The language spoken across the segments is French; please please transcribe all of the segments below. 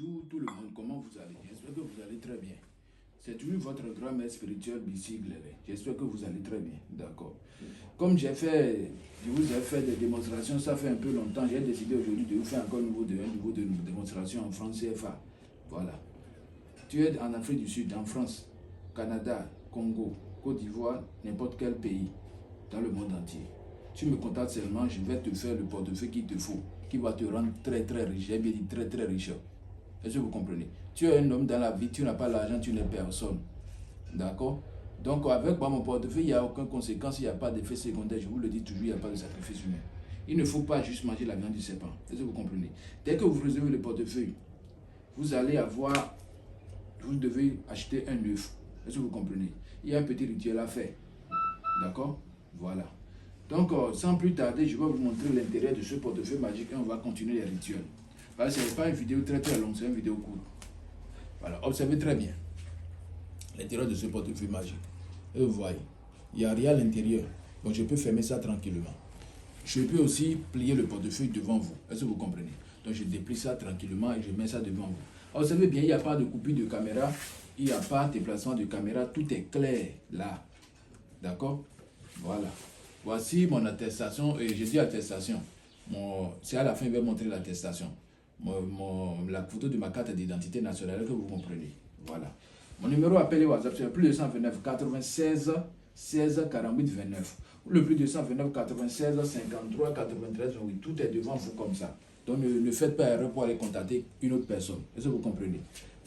Bonjour tout le monde, comment vous allez? J'espère que vous allez très bien. C'est toujours votre grand-mère spirituelle Bicycle. J'espère que vous allez très bien, d'accord. Comme je vous ai fait des démonstrations, ça fait un peu longtemps, j'ai décidé aujourd'hui de vous faire encore un niveau de démonstration en France CFA. Voilà. Tu es en Afrique du Sud, en France, Canada, Congo, Côte d'Ivoire, n'importe quel pays dans le monde entier. Tu me contactes seulement, je vais te faire le portefeuille qu'il te faut, qui va te rendre très très riche. J'ai bien dit très très riche. Est-ce que vous comprenez? Tu es un homme dans la vie, tu n'as pas l'argent, tu n'es personne. D'accord? Donc avec mon portefeuille, il n'y a aucune conséquence, il n'y a pas d'effet secondaire. Je vous le dis toujours, il n'y a pas de sacrifice humain. Il ne faut pas juste manger la viande du serpent. Est-ce que vous comprenez? Dès que vous recevez le portefeuille, vous allez avoir, vous devez acheter un œuf. Est-ce que vous comprenez? Il y a un petit rituel à faire. D'accord? Voilà. Donc, sans plus tarder, je vais vous montrer l'intérêt de ce portefeuille magique et on va continuer les rituels. Voilà, ce n'est pas une vidéo très très longue, c'est une vidéo courte. Voilà, observez très bien l'intérieur de ce portefeuille magique. Et vous voyez, il n'y a rien à l'intérieur. Donc, je peux fermer ça tranquillement. Je peux aussi plier le portefeuille devant vous. Est-ce que vous comprenez? Donc, je déplie ça tranquillement et je mets ça devant vous. Observez bien, il n'y a pas de coupure de caméra, il n'y a pas de déplacement de caméra, tout est clair là. D'accord? Voilà. Voici mon attestation, et je dis attestation. C'est à la fin, je vais montrer l'attestation. La photo de ma carte d'identité nationale, que vous comprenez. Voilà. Mon numéro appelé WhatsApp, c'est le plus 229 96 16 48 29. Ou le plus 229 96 53 93 28. Tout est devant vous comme ça. Donc ne faites pas erreur pour aller contacter une autre personne. Est-ce que vous comprenez?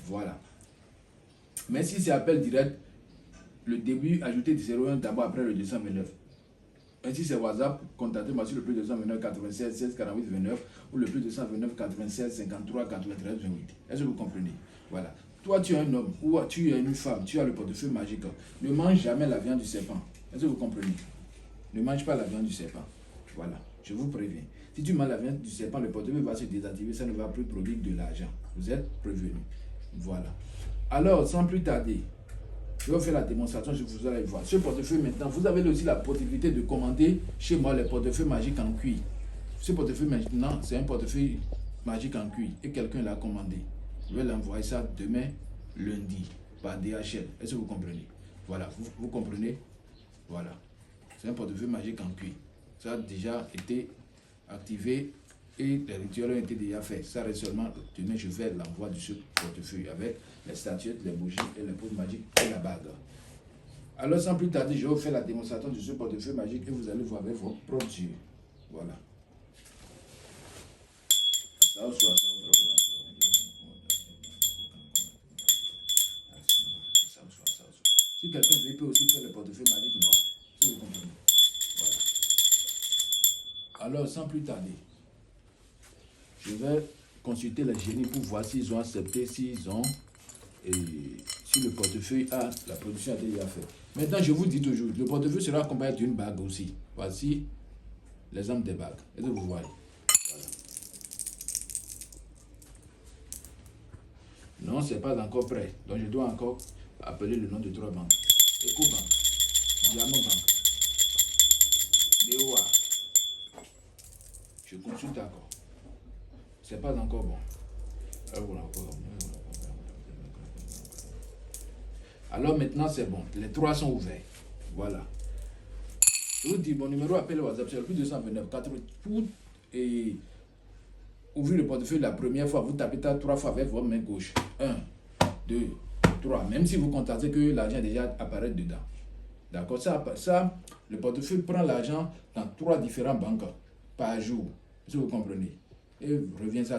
Voilà. Mais si c'est appel direct, le début, ajoutez 01 d'abord après le 229. Et si c'est WhatsApp, contactez-moi sur le plus 229 96 16 48 29 ou le plus 229 96 53 93 28. Est-ce que vous comprenez? Voilà. Toi, tu es un homme ou tu es une femme, tu as le portefeuille magique. Ne mange jamais la viande du serpent. Est-ce que vous comprenez? Ne mange pas la viande du serpent. Voilà. Je vous préviens. Si tu manges la viande du serpent, le portefeuille va se désactiver, ça ne va plus produire de l'argent. Vous êtes prévenus. Voilà. Alors, sans plus tarder, je vais faire la démonstration, vous allez voir. Ce portefeuille maintenant, vous avez aussi la possibilité de commander chez moi les portefeuilles magiques en cuir. Ce portefeuille maintenant, c'est un portefeuille magique en cuir et quelqu'un l'a commandé. Je vais l'envoyer ça demain, lundi, par DHL. Est-ce que vous comprenez? Voilà, vous comprenez? Voilà. C'est un portefeuille magique en cuir. Ça a déjà été activé et les rituels ont été déjà faits. Ça reste seulement demain, je vais l'envoi de ce portefeuille avec les statuettes, les bougies et les poudres magiques et la bague. Alors sans plus tarder, je vais vous faire la démonstration de ce portefeuille magique et vous allez voir avec vos propres yeux. Voilà. Si quelqu'un veut, il peut aussi faire le portefeuille magique noir. Si vous comprenez. Voilà. Alors sans plus tarder, je vais consulter les génies pour voir s'ils ont accepté, s'ils ont, et si le portefeuille a, la production a été déjà faite. Maintenant, je vous dis toujours, le portefeuille sera accompagné d'une bague aussi. Voici l'exemple des bagues. Est-ce que vous voyez? Voilà. Non, ce n'est pas encore prêt. Donc, je dois encore appeler le nom de 3 banques. EcoBank, Diamond Bank, BOA. Je consulte encore. C'est pas encore bon. Alors maintenant c'est bon. Les 3 sont ouverts. Voilà. Je vous dis, mon numéro appel WhatsApp, c'est le plus 229 80 pour ouvrir le portefeuille la première fois. Vous tapez 3 fois avec votre main gauche. 1, 2, 3. Même si vous constatez que l'argent déjà apparaît dedans. D'accord? Ça, le portefeuille prend l'argent dans 3 différentes banques par jour. Si vous comprenez. Et remet ça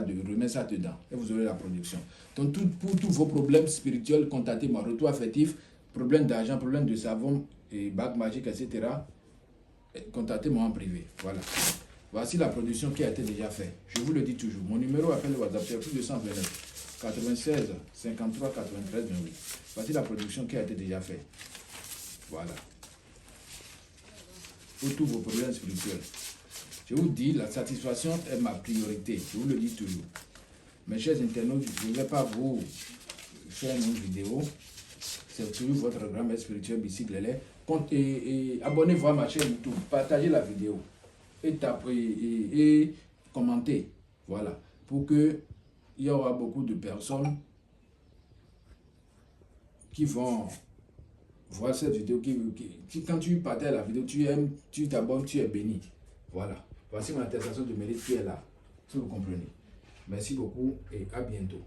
dedans et vous aurez la production. Donc pour tous vos problèmes spirituels, contactez-moi. Retour affectif, problème d'argent, problème de savon, et bague magique, etc. Contactez-moi en privé. Voilà. Voici la production qui a été déjà faite. Je vous le dis toujours. Mon numéro appel WhatsApp, c'est plus 229 96 53 93 28. Voici la production qui a été déjà faite. Voilà. Pour tous vos problèmes spirituels. Je vous dis, la satisfaction est ma priorité. Je vous le dis toujours. Mes chers internautes, je ne vais pas vous faire une vidéo. C'est toujours votre grand-mère spirituelle Bicycle. Et abonnez-vous à ma chaîne YouTube. Partagez la vidéo. Et commentez. Voilà. Pour que il y aura beaucoup de personnes qui vont voir cette vidéo, quand tu partages la vidéo, tu aimes, tu t'abonnes, tu es béni. Voilà. Voici mon attestation de mérite qui est là. Si vous comprenez. Merci beaucoup et à bientôt.